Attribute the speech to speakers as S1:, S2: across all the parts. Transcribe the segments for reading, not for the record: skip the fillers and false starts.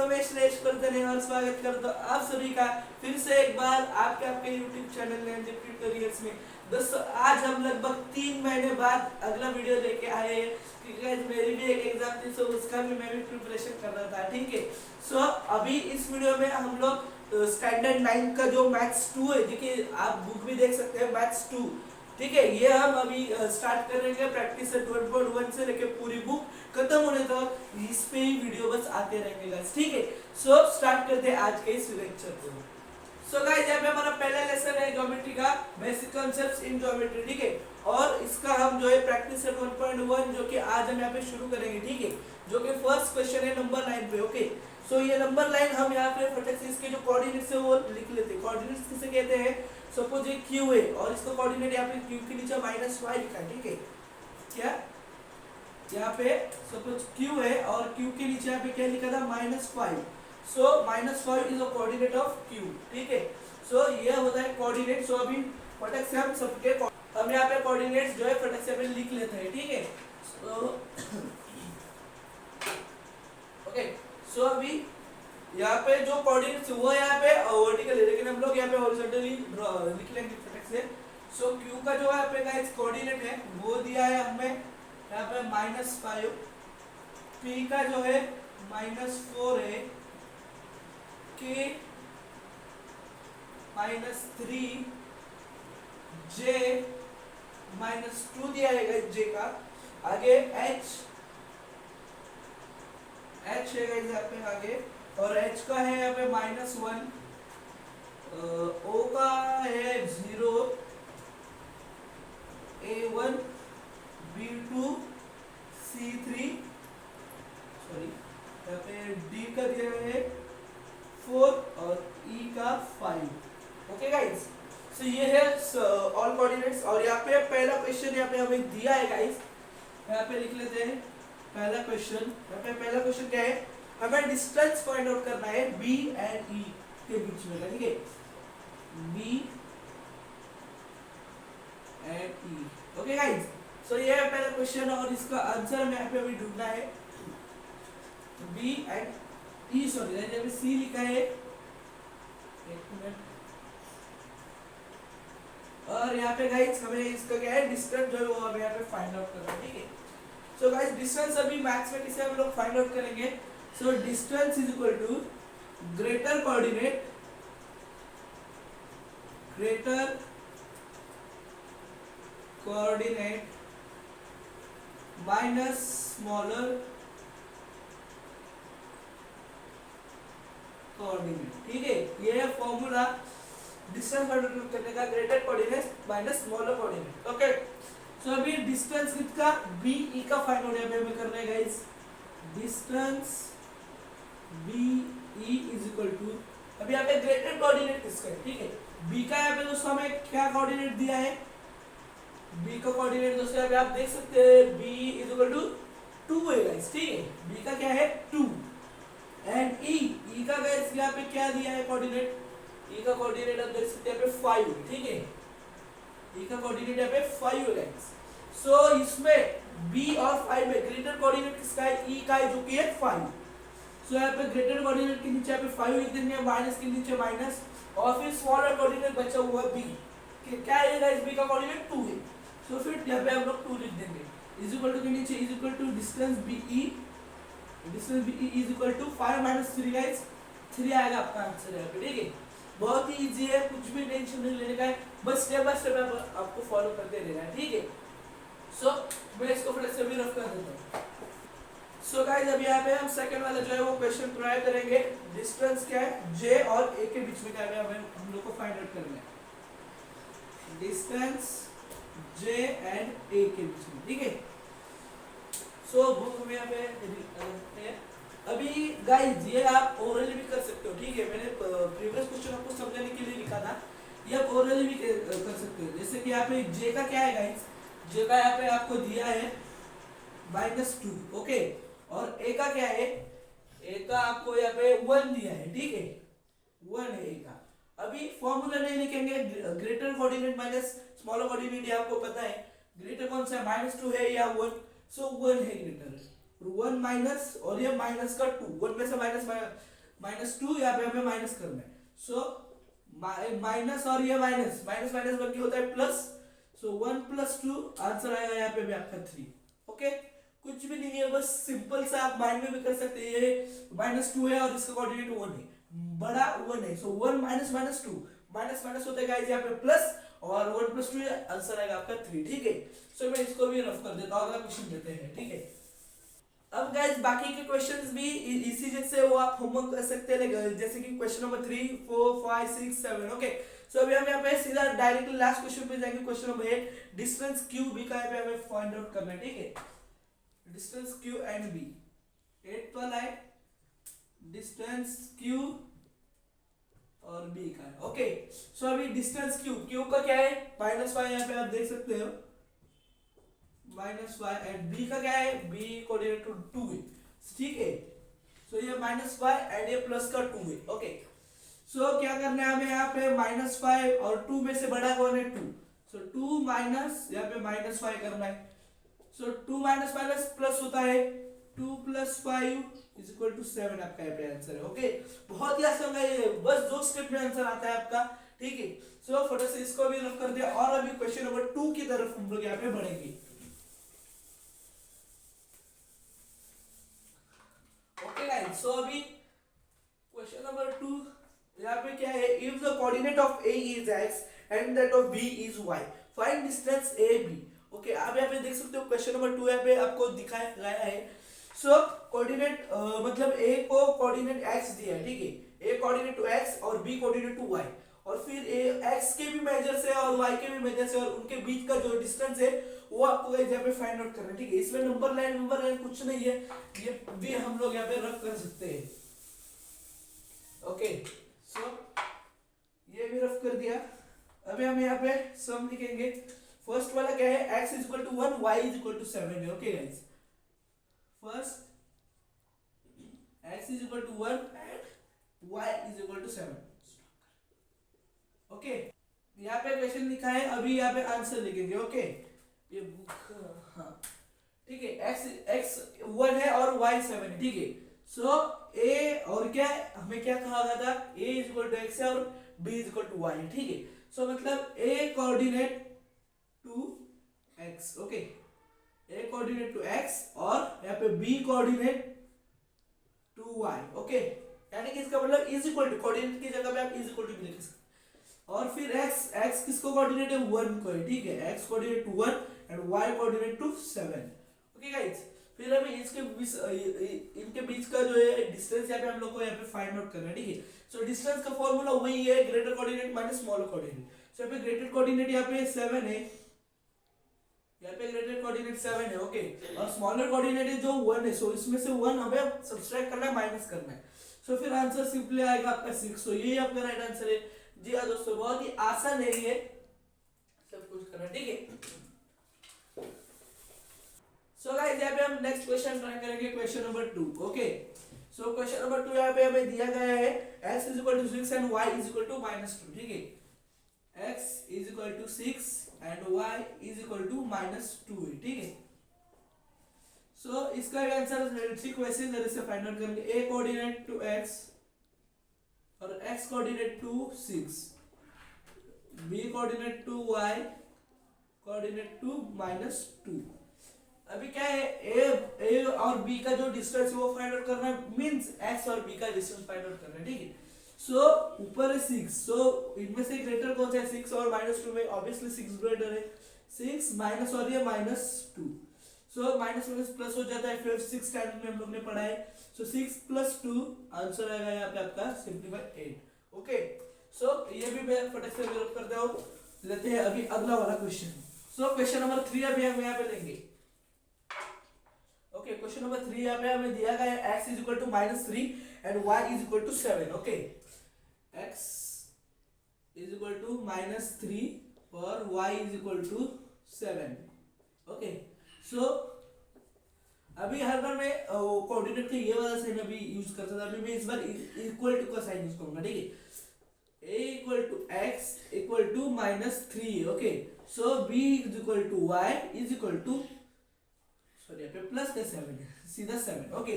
S1: दोस्तों मैं श्रेष्ठ करते और स्वागत करता हूँ आप सभी का फिर से एक बार आपके YouTube चैनल ट्यूटोरियल्स में। दोस्तों आज हम लगभग 3 महीने बाद अगला वीडियो लेके आए हैं क्योंकि मेरी भी एक एग्जाम थी, सो उसका भी मैं भी प्रिपरेशन कर रहा था। ठीक है, सो अभी इस वीडियो में हम लोग स्टैंडर्ड 9 का जो मैथ्स 2 है, देखिए आप बुक भी देख सकते हैं मैथ्स 2। ठीक है, ये हम अभी स्टार्ट करेंगे प्रैक्टिस 12.1 से लेके पूरी बुक खत्म होने तक इस पे ही वीडियो बस आते रहेंगे गाइस। ठीक है, सो स्टार्ट करते हैं आज के इस लेक्चर को। सो गाइस यहाँ पे हमारा पहला लेसन है ज्योमेट्री का बेसिक कांसेप्ट्स इन ज्योमेट्री। ठीक है, और इसका हम जो है प्रैक्टिस 1.1 जो कि आज हम यहाँ पे शुरू करेंगे। ठीक है, जो कि फर्स्ट क्वेश्चन है नंबर 9 पे। ओके, सो ये नंबर 9 हम यहाँ पे फटाक से इसके जो कोऑर्डिनेट्स है वो लिख लेते हैं। कोऑर्डिनेट्स किसे कहते हैं? सपोज ये q है और इसका कोऑर्डिनेट यहाँ पे q के नीचे -y लिखा है। ठीक है, क्या यहाँ पे सपोज q है और q के नीचे यहाँ पे क्या लिखा था? -5। सो -5 is a coordinate of q। ठीक है, सो ये होता है कोऑर्डिनेट। सो अभी फटाक से हम सबके हम यहाँ पे कोऑर्डिनेट्स जो है फटाक से लिख लेते हैं। ठीक है, सो ओके, सो अभी यहाँ पे जो कोऑर्डिनेट्स वो यहाँ पे वर्टिकल है, लेकिन हम लोग यहाँ पे हॉरिजॉन्टली लिख लेंगे फटाक से। सो q का जो यहाँ पे गाइस कोऑर्डिनेट है वो दिया है हमें यहाँ पे -5, p का जो है -4 है, k -3, j -2 दिया है गाइस j का। आगे h है गाइस यहाँ पे आगे, और h का है यहाँ पे -1, o का है 0, a1, b2, c3, सॉरी यहाँ पे d का दिया है 4 और e का 5। ओके गाइस, सो ये है ऑल कोऑर्डिनेट्स। और यहाँ पे पहला क्वेश्चन यहाँ पे हमें दिया है गाइस, यहाँ पे लिख लेते हैं पहला क्वेश्चन। यहाँ पे पहला क्वेश्चन क्या है? हमें डिस्टेंस फाइंड आउट करना है b एंड e के बीच में। ठीक है, b and e। Okay guys, सो ये है पहला क्वेश्चन और इसका आंसर हमें यहाँ पे अभी ढूंढना है। b एंड e, सॉरी यहाँ पे c लिखा है, एक मिनट। और यहाँ पे गाइस हमें इसका क्या है डिस्टेंस जो है वो हमें यहाँ पे फाइंड आउट करना है। ठीक है, सो गाइस डिस्टेंस अभी मैथ्स में किसे हम लोग फाइंड आउट करेंगे? So distance is equal to greater coordinate minus smaller coordinate. ठीक है, ये है फॉर्मूला डिस्टेंस फाइंड आउट करने का, greater coordinate minus smaller coordinate. Okay, so अभी डिस्टेंस कितना? b e का फाइंड आउट हमें करना है guys. Distance b e is equal to, अभी यहाँ पे ग्रेटर कोऑर्डिनेट किसका है? ठीक है, b का यहाँ पे दोस्तों हमें क्या कोऑर्डिनेट दिया है? b का कोऑर्डिनेट दोस्तों यहाँ पे आप देख सकते हैं b इज इक्वल टू 2 है गाइस। ठीक है, b का क्या है? 2 एंड e का गाइस यहाँ पे क्या दिया है कोऑर्डिनेट? e का कोऑर्डिनेट आप देख सकते हैं यहाँ पे 5। ठीक है, e का कोऑर्डिनेट यहाँ पे 5 है गाइस। सो इसमें b और 5 में ग्रेटर कोऑर्डिनेट किसका है? e का है, जो कि है 5। सो यहाँ पे ग्रेटर कोऑर्डिनेट के नीचे यहाँ पे 5 लिख देंगे, माइनस के नीचे माइनस, और फिर स्मॉलर कोऑर्डिनेट बचा हुआ b। क्या है गाइस? b का कोऑर्डिनेट 2 है। सो फिर यहाँ पे हम लोग 2 लिख देंगे, इज इक्वल टू के नीचे is equal to distance be, distance be is equal to 5 - 3 guys, 3 आएगा आपका आंसर यहाँ पे। ठीक है, बहुत ही इजी है, कुछ भी टेंशन नहीं लेने का है, बस स्टेप बाय स्टेप आपको फॉलो करते रहना है। ठीक है, सो मैं इसको फिर से भी रफ कर देता हूँ। सो गाइस अभी यहाँ पे हम सेकंड वाला जो है वो क्वेश्चन ट्राई करेंगे। डिस्टेंस क्या है? j और a के बीच में क्या है हमें हम लोग को फाइंड आउट करना है। डिस्टेंस j एंड a के बीच में। ठीक है, सो बुक में यहाँ पे अभी गाइस ये आप ओरली भी कर सकते हो। ठीक है, मैंने प्रीवियस क्वेश्चन आपको समझाने के लिए लिखा था, ये आप ओरली भी कर सकते हो। जैसे कि यहाँ पे j का क्या है गाइस? j का यहाँ पे आपको दिया है -2। ओके, और a का क्या है? a का आपको यहाँ पे 1 दिया है। ठीक है, 1 है a का। अभी फॉर्मूला नहीं लिखेंगे, greater coordinate minus smaller coordinate, ये आपको पता है। ग्रेटर कौन सा है? -2 है या 1? सो 1 है ग्रेटर। वन माइनस और ये माइनस का टू, वन में से माइनस माइनस टू, यहाँ पे हमें माइनस करना है। सो माइनस और ये माइनस माइनस माइनस बन के होता है plus. So one plus two, answer आएगा यहाँ पे भी आपका थ्री। ओके, कुछ भी नहीं है, बस सिंपल सा आप माइंड में भी कर सकते हैं। ये माइनस टू है और इसका कोऑर्डिनेट वन है, बड़ा वन है। So one minus minus two, minus minus होता है गाइस यहाँ पे प्लस, और वन प्लस टू, आंसर आएगा आपका थ्री। ठीक है, सो मैं इसको भी रफ कर देता हूँ, अगला क्वेश्चन देते हैं। ठीक है, अब गाइस बाकी के क्वेश्चंस भी इसी जैसे वो आप होमवर्क कर सकते हैं, जैसे कि क्वेश्चन नंबर 3, 4, 5, 6, 7। ओके, सो अभी हम यहाँ पे सीधा डायरेक्टली लास्ट क्वेश्चन पे जाएंगे। Question number 8, distance Q B का यहाँ पे हमें फाइंड आउट करना है। ठीक है, डिस्टेंस क्यू एंड बी, 8 वाला है डिस्टेंस क्यू और बी का है। ओके, सो अभी डिस्टेंस क्यू का क्या है, माइनस वाई, यहाँ पे आप देख सकते हो माइनस वाई, एंड बी का क्या है, बी कोऑर्डिनेट टू है। ठीक है, सो ये माइनस वाई एंड ये प्लस का टू है। ओके, सो क्या करना है हमें यहाँ पे, माइनस फाइव और टू में से बड़ा कौन है, टू। सो टू माइनस, यहाँ पे माइनस फाइव करना है। So two minus minus plus होता है, two plus five is equal to seven, आपका यहाँ पे आंसर है। ओके, बहुत ही आसान है, बस दो स्टेप में आंसर आता है आपका। ठीक है, सो फटाफट से इसको भी रफ कर दिया, और अभी क्वेश्चन नंबर 2 की तरफ हम लोग यहाँ पे बढ़ेंगे। ओके गाइस, सो अभी क्वेश्चन नंबर 2 यहाँ पे क्या है, if the coordinate of A is X and that of B is Y, find distance A B. Okay, आप यहाँ पे देख सकते हो क्वेश्चन नंबर 2 यहाँ पे आपको दिखाया गया है। सो कोऑर्डिनेट मतलब ए को कोऑर्डिनेट एक्स दिया है। ठीक है, ए कोऑर्डिनेट टू एक्स और बी कोऑर्डिनेट टू वाई, और फिर ए एक्स के भी मेजर से और वाई के भी मेजर से, और उनके बीच का जो डिस्टेंस है वो आपको यहाँ पे फाइंड आउट करना है। ठीक है, इसमें नंबर लाइन कुछ नहीं है, ये भी हम लोग यहाँ पे रख कर सकते हैं। ओके, सो ये भी रफ कर दिया। अभी हम यहाँ पे सम लिखेंगे। फर्स्ट वाला क्या है, x is equal to 1, y is equal to 7 है। Okay guys, first x is equal to 1 and y is equal to 7। Okay, यहाँ पे क्वेश्चन लिखा है, अभी यहाँ पे आंसर लिखेंगे। ओके, ये बुक, हाँ ठीक है, x 1 है और y 7 है। ठीक है, सो a और क्या है, हमें क्या कहा गया था, a is equal to x है और b is equal to y है। ठीक है, सो मतलब a coordinate to x। Okay, a coordinate to x और यहाँ पे b coordinate to y। Okay, यानी कि इसका मतलब इज इक्वल टू, कोऑर्डिनेट की जगह पे आप इज इक्वल टू भी लिख सकते, और फिर x किसको कोऑर्डिनेट है, 1 को है। ठीक है, x coordinate to 1 and y coordinate to 7। Okay guys, फिर हमें इसके बीच इनके बीच का जो है डिस्टेंस यहाँ पे हम लोग को यहाँ पे फाइंड आउट करना है। ठीक है, सो डिस्टेंस का फॉर्मूला वही है, greater coordinate minus smaller coordinate. So यहाँ पे ग्रेटर कोऑर्डिनेट यहाँ पे 7 है, यहाँ पे ग्रेटर कोऑर्डिनेट 7 है। ओके, और स्मॉलर कोऑर्डिनेट है जो 1 है। सो इसमें से 1 हमें सब्सट्रैक्ट करना है, माइनस करना है। सो फिर आंसर सिंपली आएगा आपका 6। सो यही आपका राइट आंसर है। जी हाँ दोस्तों, बहुत ही आसान है ये सब कुछ करना। ठीक है, सो गाइस यहाँ पे हम नेक्स्ट क्वेश्चन ट्राई करेंगे, question number 2। Okay, so question number 2 यहाँ पे हमें दिया गया है, x is equal to 6 and y is equal to -2। ठीक है, x is equal to 6 and y is equal to -2 है। ठीक है, सो इसका भी आंसर ठीक वैसे तरह से फाइंड आउट करेंगे। a कोऑर्डिनेट टू x और x coordinate to 6, b coordinate to y coordinate to -2। अभी क्या है, ए और बी का जो डिस्टेंस है वो फाइंड आउट करना है, मींस एक्स और बी का डिस्टेंस फाइंड आउट करना है। ठीक है, सो ऊपर है 6, सो इनमें से ग्रेटर कौन सा है, 6 और -2 में ऑब्वियसली 6 ग्रेटर है। 6 माइनस और ये -2, सो माइनस माइनस प्लस हो जाता है, फिर 6 स्टैंडर्ड में हम लोग ने पढ़ा है। सो 6 + 2 आंसर आएगा यहाँ पे आपका सिंपलीफाई 8। ओके, सो ये भी मैं फटाक से विरोध करता हूँ। लेते हैं अभी अगला वाला क्वेश्चन। सो क्वेश्चन नंबर 3 अभी हम यहाँ पे लेंगे। ओके, क्वेश्चन नंबर 3 यहाँ पे हमें दिया गया है, x is equal to -3 and y is equal to 7। Okay, x is equal to -3 और y is equal to 7। Okay, so अभी हर बार मैं कोऑर्डिनेट के ये वाला साइन अभी यूज करता था, अभी मैं इस बार इक्वल टू का साइन यूज करूंगा। ठीक है, a equal to x equal to -3। Okay, so b is equal to y is equal to sorry यहाँ पे प्लस का 7 है, सीधा 7। ओके,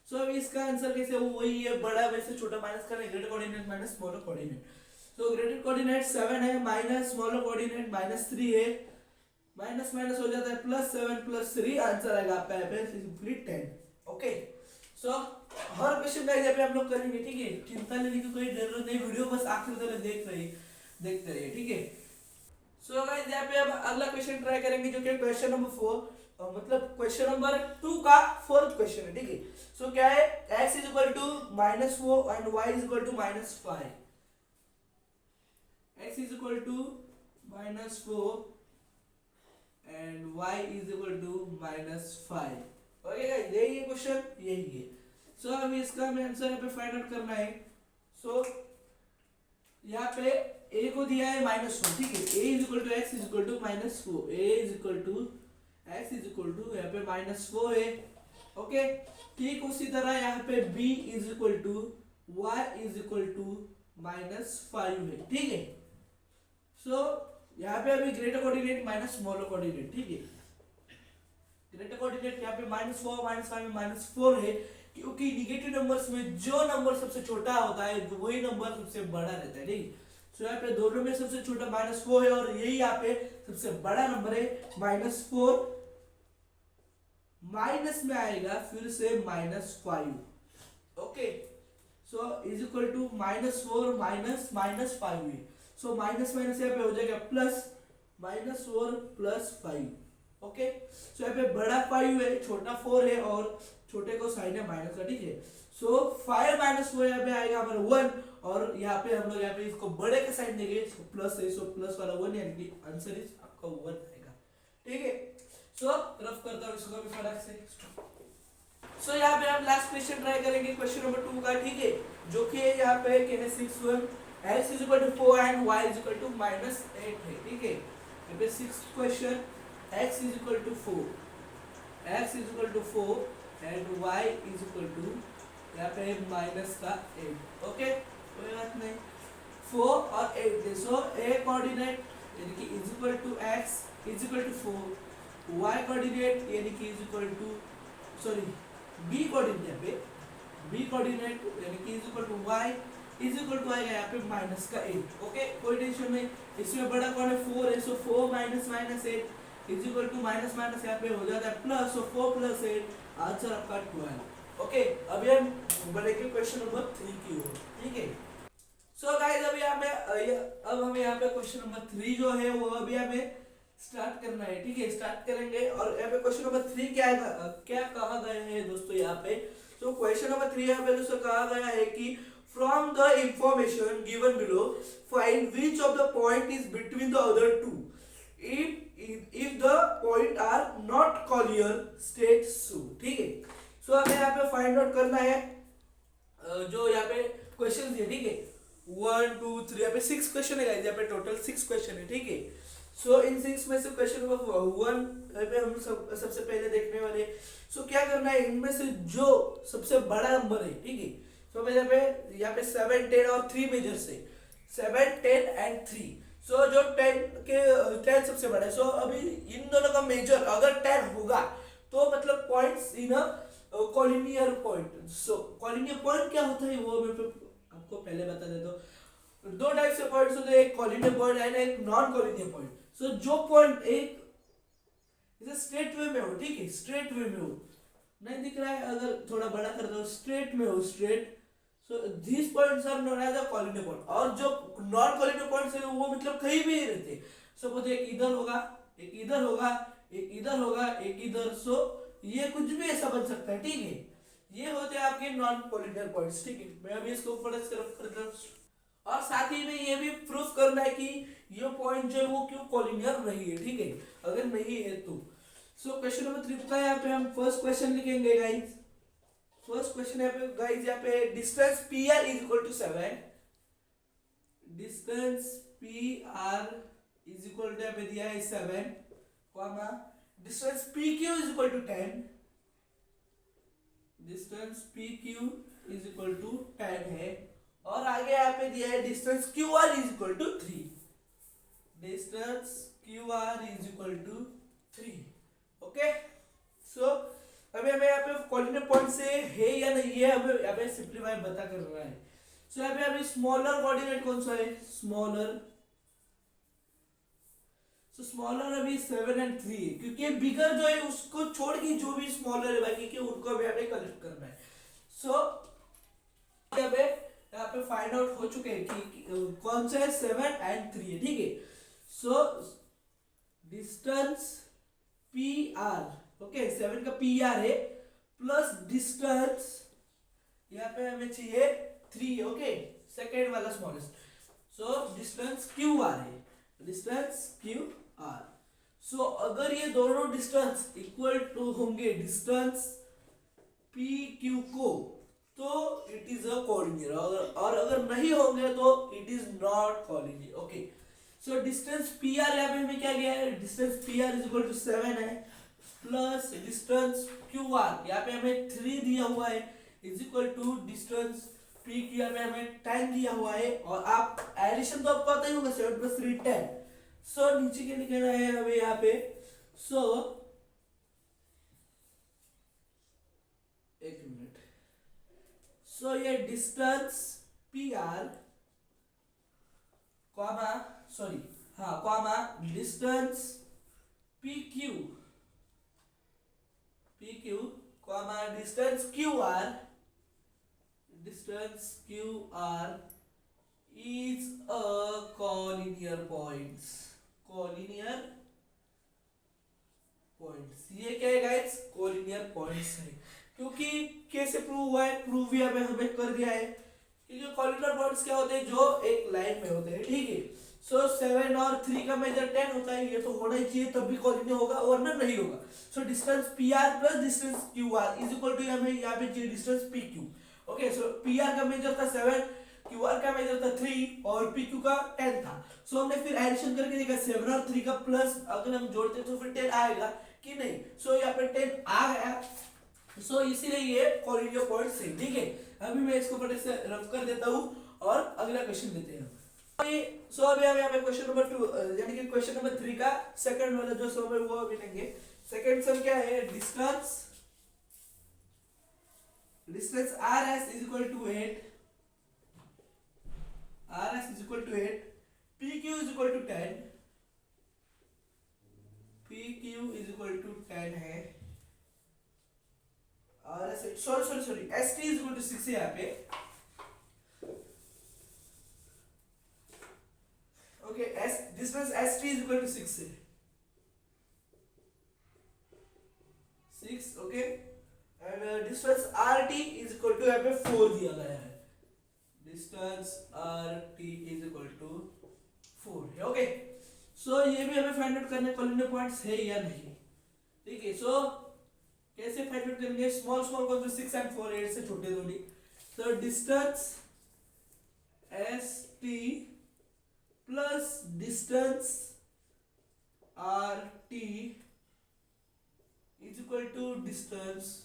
S1: सो अभी इसका आंसर कैसे हो, वही है, बड़ा वैसे छोटा माइनस करना है, greater coordinate minus smaller coordinate. So greater coordinate 7 है माइनस स्मॉलर कोऑर्डिनेट -3 है, माइनस माइनस हो जाता है +7 +3, आंसर आएगा आपका यहाँ पे सिंपली 10। ओके, सो हर क्वेश्चन का यहाँ पे हम लोग करेंगे, ठीक है, चिंता लेने की कोई जरूरत नहीं, वीडियो बस आखिर तक देखते रहिए, ठीक है। सो गाइस यहाँ पे अब अगला क्वेश्चन ट्राई करेंगे जो कि क्वेश्चन नंबर 4, मतलब क्वेश्चन नंबर 2 का 4th क्वेश्चन है, ठीक है। सो क्या है, x = -4 and y = -5, x = -4 and y = -5। Okay guys, यही है क्वेश्चन, यही है। सो अभी इसका हमें आंसर यहाँ पे फाइंड आउट करना है। सो यहाँ पे a को दिया है -4, ठीक है, a = x = -4, a = x = यहाँ पे -4 है। ओके, ठीक उसी तरह यहाँ पे b = y = -5 है, ठीक है। सो यहाँ पे अभी greater coordinate minus smaller coordinate, ठीक है, ग्रेटर कोऑर्डिनेट यहाँ पे -4 -5 में -4 है, क्योंकि निगेटिव नंबर्स में जो नंबर सबसे छोटा होता है वही नंबर सबसे बड़ा रहता है, ठीक। सो यहाँ पे दोनों में सबसे छोटा -4 है और यही यहाँ पे सबसे बड़ा नंबर है -4, माइनस में आएगा फिर से -5। ओके, सो = -4 -5 है। सो माइनस माइनस यहाँ पे हो जाएगा प्लस, -4 + 5। ओके, सो यहाँ पे बड़ा 5 है, छोटा 4 है और छोटे को साइन है माइनस का, ठीक है। सो 5 - 4 यहाँ पे आएगा हमारा 1 और यहाँ पे हम लोग यहाँ पे इसको बड़े के साइन देंगे, इसको प्लस है, सो प्लस वाला 1 यानी कि आंसर इज आपका 1 आएगा, ठीक है। सो रफ करता हूँ इसको भी फटाक से। सो यहाँ पे हम लास्ट क्वेश्चन ट्राई करेंगे, क्वेश्चन नंबर 2 का, ठीक है, जो कि यहाँ पे कहने 6 x = 4 एंड y = -8 है, ठीक है। यहाँ पे 6th question, x = 4 and y = यहाँ पे -8। ओके, कोई बात नहीं, 4 और 8 है। सो a कोऑर्डिनेट यानी कि x = 4, y कोऑर्डिनेट यानी कि b कोऑर्डिनेट यहाँ पे b कोऑर्डिनेट यानी कि y आएगा यहाँ पे -8। ओके, कोई टेंशन नहीं, इसमें बड़ा कौन है, 4 है। सो 4 - -8 माइनस यहाँ पे हो जाता है प्लस, सो 4 + 8 आंसर आपका 12। ओके, अभी हम बढ़ेंगे क्वेश्चन नंबर 3 की ओर, ठीक है। सो गाइस अभी अब हमें यहाँ पे क्वेश्चन नंबर 3 जो है वो अभी हमें स्टार्ट करना है, ठीक है, स्टार्ट करेंगे। और यहाँ पे क्वेश्चन नंबर 3 क्या कहा गया है दोस्तों यहाँ पे। तो क्वेश्चन नंबर 3 यहाँ पे दोस्तों कहा गया है कि from the information given below find which of the point is between the other two, if the point are not collinear state so, ठीक है। सो हमें यहाँ पे फाइंड आउट करना है जो यहाँ पे क्वेश्चन दिए, ठीक है, 1 2 3, यहाँ पे 6 क्वेश्चन है गाइस, यहाँ पे टोटल 6 क्वेश्चन है, ठीक है। सो इन 6 में से क्वेश्चन नंबर 1 पे हम सबसे पहले देखने वाले। सो क्या करना है, इनमें से जो सबसे बड़ा नंबर है, ठीक है, तो मैं यहाँ पे 7 10 और 3 मेजर्स है, 7 10 एंड 3। सो जो 10 सबसे बड़ा है। सो अभी इन दोनों का मेजर अगर 10 होगा तो मतलब points in a collinear point. So collinear point क्या होता है वो मैं आपको पहले बता देता हूँ। दो टाइप से पॉइंट्स होते हैं, एक कॉलिनियर पॉइंट एंड एक नॉन कॉलिनियर पॉइंट। सो जो पॉइंट एक स्ट्रेट वे में हो, ठीक है, स्ट्रेट वे में हो, नहीं दिख रहा है, अगर थोड़ा बड़ा कर दो, स्ट्रेट में हो, straight, so this points are known as a collinear point. और जो नॉन कॉलिनियर पॉइंट्स है वो मतलब कहीं भी रहते, सपोज एक इधर होगा, एक इधर होगा, एक इधर होगा, एक इधर, सो ये कुछ भी ऐसा बन सकता है, ठीक है। ये होते हैं आपके नॉन कॉलिनियर पॉइंट्स, ठीक है। मैं अभी इसको ऊपर से रफ करता हूं और साथ ही में ये भी प्रूफ करना है कि ये पॉइंट जो है वो क्यों कॉलिनियर नहीं है, ठीक है, अगर नहीं है तो। सो क्वेश्चन नंबर 3 का यहाँ पे हम फर्स्ट क्वेश्चन लिखेंगे गाइस। फर्स्ट क्वेश्चन यहाँ पे गाइस, यहाँ पे डिस्टेंस PR = 7, डिस्टेंस PR = यहाँ पे दिया है 7, comma distance PQ = 10, distance PQ = 10 है। और आगे यहाँ पे दिया है distance QR = 3, distance QR = 3। Okay, so अभी हमें यहाँ पे कोऑर्डिनेट पॉइंट से है या नहीं है हमें यहाँ पे सिंप्लीफाई बता करना है। सो यहाँ पे अभी स्मॉलर कोऑर्डिनेट कौन सा है, स्मॉलर। सो स्मॉलर अभी 7 एंड 3 है, क्योंकि बिगर जो है उसको छोड़ के जो भी स्मॉलर है बाकी के उनको भी हमें कलेक्ट करना है। सो यहाँ पे फाइंड आउट हो चुके हैं कि कौन सा है 7 एंड 3 है, ठीक है। सो डिस्टेंस पी आर, ओके 7 का पी आर है प्लस डिस्टेंस यहाँ पे हमें चाहिए 3, ओके सेकेंड वाला smallest. So distance Q are है, डिस्टेंस क्यू आर। सो अगर ये दोनों डिस्टेंस इक्वल टू होंगे डिस्टेंस पी क्यू को, तो इट इज अ कोऑर्डिनेट, और अगर नहीं होंगे तो it is not coordinate, okay. So distance P R यहाँ पे हमें क्या गया है, distance P R is equal to 7 है प्लस डिस्टेंस क्यू आर यहाँ पे हमें 3 दिया हुआ है is equal to distance P Q R में हमें 10 दिया हुआ है, और आप एडिशन तो आपको पता ही होगा 7 + 3 10। सो नीचे क्या लिखना है हमें यहाँ पे, सो एक मिनट। सो ये distance P R comma, sorry हाँ comma distance P Q comma distance Q R, distance QR is a collinear points, collinear points। ये क्या है गाइस, collinear points है, क्योंकि कैसे प्रूव हुआ है, प्रूव भी हमें कर दिया है, क्योंकि collinear points क्या होते हैं, जो एक लाइन में होते हैं, ठीक है। सो 7 और 3 का मेजर 10 होता है, ये तो होना ही चाहिए तब भी कॉलिनियर होगा वरना नहीं होगा। So distance P R plus distance Q R is equal to हमें यहाँ पे चाहिए distance P Q, okay. So P R का मेजर था 7, क्यू आर का मेजर था 3 और पी क्यू का 10 था। सो हमने फिर एडिशन करके देखा 7 और 3 का प्लस अगर हम जोड़ते तो फिर 10 आएगा कि नहीं। सो यहाँ पे 10 आ गया, सो इसीलिए ये कॉलिनियर पॉइंट है, ठीक है। अभी मैं इसको फटाफट से रफ कर देता हूँ और अगला क्वेश्चन देते हैं। सो अभी हम यहाँ पे क्वेश्चन नंबर 2 यानी कि क्वेश्चन नंबर 3 का सेकंड वाला जो सम है वो अभी लेंगे। सेकंड सम क्या है, distance R S is equal to 8, R S is equal to 8, P Q is equal to 10, P Q is equal to 10 है, R S sorry S T is equal to 6 है यहाँ पे, okay. S distance S T is equal to 6 है, 6, okay. And distance R T is equal to यहाँ पे 4 दिया गया है, distance R T is equal to 4 है, ओके। सो ये भी हमें फाइंड आउट करने कॉलिनियर पॉइंट्स है या नहीं, ठीक है। सो कैसे फाइंड आउट करेंगे, स्मॉल कौन से 6 एंड 4 8 से छोटे थोड़ी। तो distance S T plus distance R T is equal to distance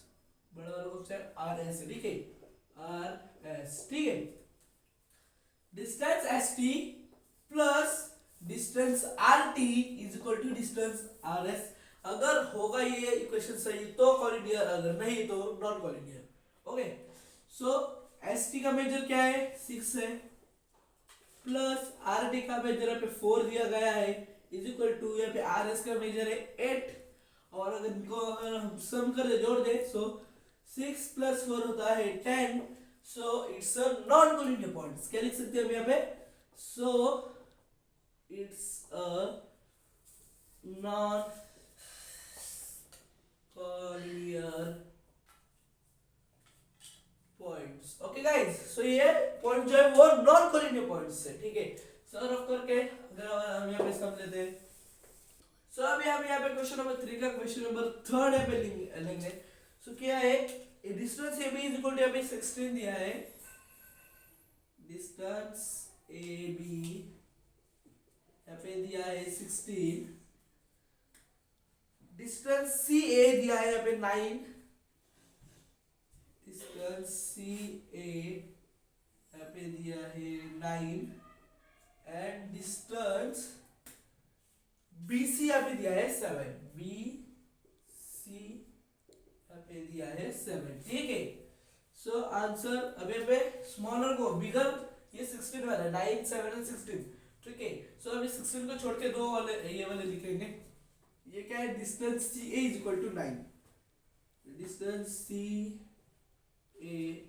S1: बड़ा वाला कौन सा है, आर एस, ठीक है, आर एस, ठीक है। Distance S T plus distance R T is equal to distance R S. अगर होगा ये इक्वेशन सही तो कॉलिनियर, अगर नहीं तो नॉन कॉलिनियर, ओके। सो एस टी का मेजर क्या है, 6 है प्लस आर टी का मेजर यहाँ पे 4 दिया गया है इज इक्वल टू यहाँ पे आर एस का मेजर है 8, और अगर इनको अगर हम सम कर दे जोड़ दे, सो 6 + 4 होता है 10। So it's a non collinear point, क्या लिख सकते हैं हम यहाँ पे, so it's a non collinear points, okay guys. सो ये पॉइंट जो है वो नॉन कॉलिनियर पॉइंट्स है, ठीक है। सो रफ करके अगर हम यहाँ पे सम लेते हैं, सो अभी हम यहाँ पे क्वेश्चन नंबर 3 का क्वेश्चन नंबर 3 यहाँ पे लेंगे। सो क्या है, distance A B is equal to यहाँ पे 16 दिया है, डिस्टेंस ए बी यहाँ पे दिया है 16, डिस्टेंस सी ए दिया है यहाँ पे 9, डिस्टेंस सी ए यहाँ पे दिया है 9, एंड डिस्टेंस बी सी यहाँ पे दिया है 7, बी सी पे दिया है 7, ठीक है। सो आंसर अभी पे स्मॉलर को बिगर, ये 16 वाला 9 7 और 16, ठीक है। सो अभी 16 को छोड़ के दो वाले ये वाले लिखेंगे। ये क्या है, distance C A is equal to 9, distance C A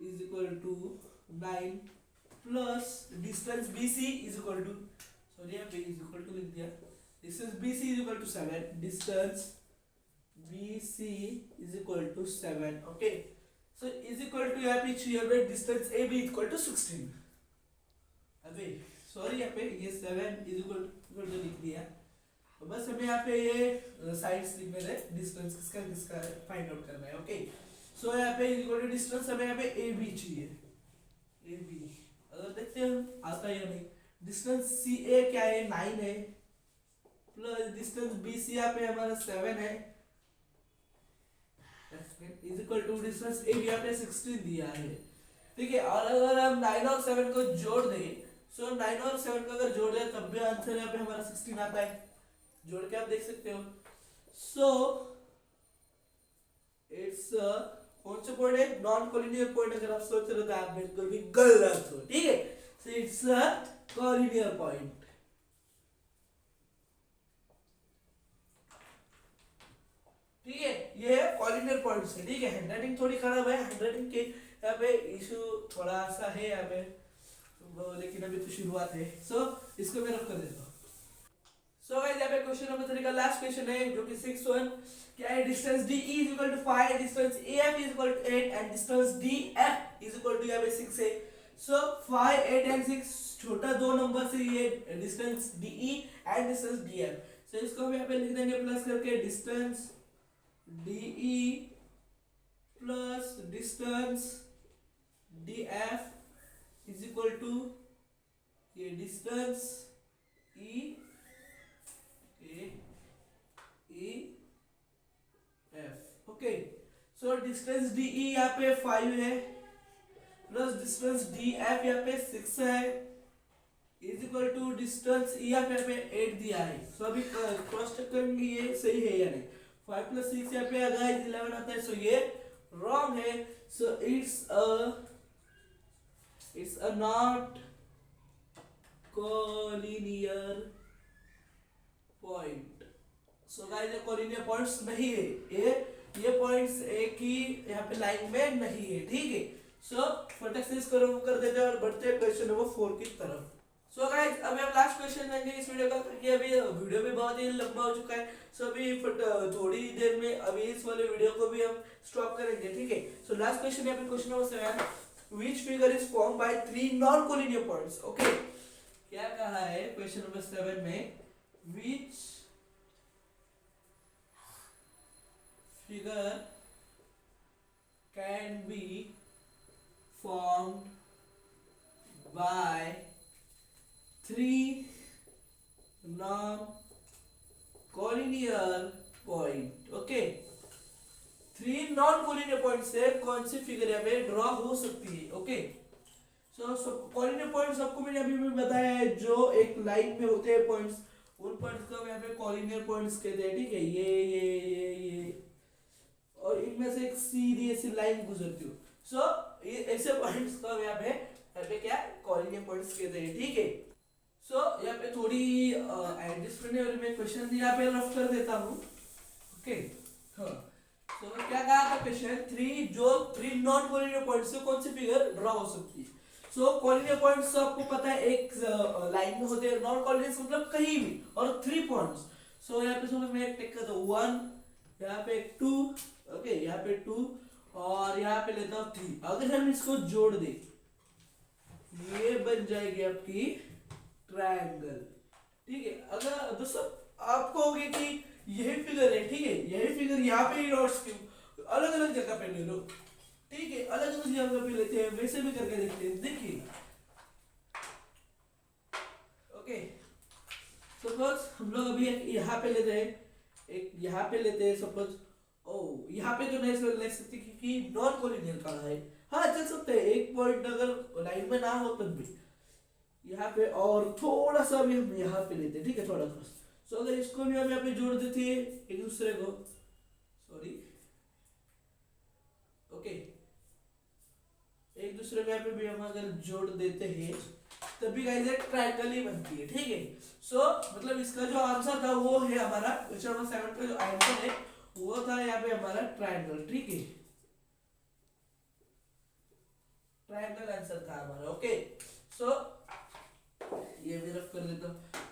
S1: is equal to 9 plus distance B C is equal to, sorry यहाँ पे इज इक्वल टू लिख दिया, distance B C is equal to 7, distance B C is equal to 7, okay. So is equal to यहाँ पे चाहिए distance A B equal to 16, अभी sorry यहाँ पे ये 7 इज इक्वल टू लिख दिया, तो बस हमें यहाँ पे ये साइड्स लिखने थे, डिस्टेंस किसका किसका फाइंड आउट करना है, ओके। सो यहाँ पे इज इक्वल टू डिस्टेंस हमें यहाँ पे ए बी चाहिए, ए बी, अगर देखते हैं हम आता है या नहीं। डिस्टेंस सी ए क्या है 9 है, प्लस डिस्टेंस बी सी यहाँ पे हमारा 7 है, is equal to distance A B यहाँ पे 16 दिया है, ठीक है। और अगर हम 9 और 7 को जोड़ दें, सो 9 और 7 को अगर जोड़ दें तब भी आंसर यहाँ पे हमारा 16 आता है, जोड़ के आप देख सकते हो। सो इट्स कौन सा पॉइंट है, नॉन कोलिनियर पॉइंट, अगर आप सोच रहे हो तो आप बिल्कुल भी गलत हो, ठीक है। सो इट्स अ कोलिनियर पॉइंट, ठीक है, ये है कोलिनियर पॉइंट से, ठीक है। हैंडराइटिंग थोड़ी खराब है, हैंडराइटिंग के यहाँ पे इशू थोड़ा सा है यहाँ पे, लेकिन अभी तो शुरुआत है। सो इसको मैं रख कर देता हूँ। सो गाइस यहाँ पे क्वेश्चन नंबर 3 का लास्ट क्वेश्चन है, जो कि 6-1, क्या है, distance D E is equal to 5, distance A F is equal to 8 and distance D F is equal to यहाँ पे 6 है। सो 5 8 एंड 6 छोटा दो नंबर से ये distance D E and distance D F. So इसको हम यहाँ पे लिख देंगे प्लस करके, distance D E plus distance D F is equal to ये distance E A F, okay. So distance D E यहाँ पे 5 है, प्लस डिस्टेंस डी एफ यहाँ पे 6 है, इज इक्वल टू डिस्टेंस ई यहाँ पे 8 दिया है। सो अभी क्रॉस चेक करेंगे ये सही है या नहीं। 5 + 6 यहाँ पे अगर 11 आता है, सो ये रॉन्ग है। सो it's a not collinear point. So guys ये कोलिनियर पॉइंट्स नहीं है, ये पॉइंट्स एक ही यहाँ पे लाइन में नहीं है, ठीक है। सो फटाक से इसको रिमूव कर देते हैं और बढ़ते हैं क्वेश्चन नंबर 4 की तरफ। सो गाइस अभी हम लास्ट क्वेश्चन लेंगे इस वीडियो का, क्योंकि अभी वीडियो भी बहुत ही लंबा हो चुका है। सो अभी थोड़ी देर में अभी इस वाले वीडियो को भी हम स्टॉप करेंगे, ठीक है। सो लास्ट क्वेश्चन है question number 7, which figure is formed by 3 non collinear points, okay. क्या कहा है क्वेश्चन नंबर 7 में, which figure can be formed by 3 non-collinear point, okay. 3 non-collinear point से कौन सी फिगर यहाँ पे ड्रॉ हो सकती है, ओके। सो कॉलिनियर पॉइंट्स आपको मैंने अभी भी बताया है, जो एक लाइन में होते हैं पॉइंट्स, उन पॉइंट्स को हम यहाँ पे कॉलिनियर पॉइंट्स कहते हैं, ठीक है। ये और इनमें से एक सीधी ऐसी लाइन गुजरती हो। सो ऐसे पॉइंट्स को हम यहाँ पे क्या कॉलिनियर पॉइंट्स कहते हैं, ठीक है। सो यहाँ पे थोड़ी एडजस्टमेंट है और मैं क्वेश्चन यहाँ पे रफ कर देता हूँ, ओके। हाँ, सो क्या कहा था क्वेश्चन 3 नॉन कॉलिनियर पॉइंट्स से कौन सी फिगर ड्रॉ हो सकती है। सो कॉलिनियर पॉइंट्स आपको पता है एक लाइन में होते हैं, नॉन कॉलिनियर मतलब कहीं भी, और 3 पॉइंट्स। सो यहाँ पे समझ में एक टेक करता हूँ 1, यहाँ पे 2, ओके, यहाँ पे 2 और यहाँ पे लेता हूँ 3। अगर हम इसको जोड़ दें, ये बन जाएगी आपकी ट्रायंगल, ठीक है। अगर दोस्तों आपको होगी कि यही फिगर है, ठीक है, यही फिगर यहाँ पे ही डॉट्स क्यों अलग अलग जगह पे ले लो, ठीक है, अलग अलग जगह पे लेते हैं, वैसे भी करके देखते हैं, देखिए, ओके। सपोज हम लोग अभी एक यहाँ पे लेते हैं, एक यहाँ पे लेते हैं, सपोज यहाँ पे तो नहीं ले सकते क्योंकि नॉन कोलिनियर कहा है। हाँ चल सकते हैं, एक पॉइंट अगर लाइन में ना हो तब भी यहाँ पे, और थोड़ा सा भी हम यहाँ पे लेते हैं, ठीक है, थोड़ा सा। सो अगर इसको भी हम यहाँ पे जोड़ देते हैं एक दूसरे को, सॉरी ओके, एक दूसरे में यहाँ पे भी हम अगर जोड़ देते हैं तभी गाइस एक ट्रायंगल ही बनती है, ठीक है। सो मतलब इसका जो आंसर था वो है हमारा क्वेश्चन नंबर 7 का जो आंसर है वो था यहाँ पे हमारा ट्रायंगल, ठीक है, ट्रायंगल आंसर था हमारा। ओके, सो ये भी रफ कर देता हूँ।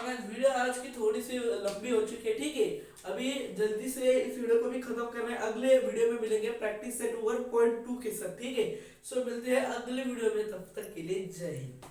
S1: वीडियो आज की थोड़ी सी लंबी हो चुकी है, ठीक है। अभी जल्दी से इस वीडियो को भी खत्म कर रहे हैं, अगले वीडियो में मिलेंगे प्रैक्टिस सेट 1.2 के साथ, ठीक है। सो मिलते हैं अगले वीडियो में, तब तक के लिए जय हिंद।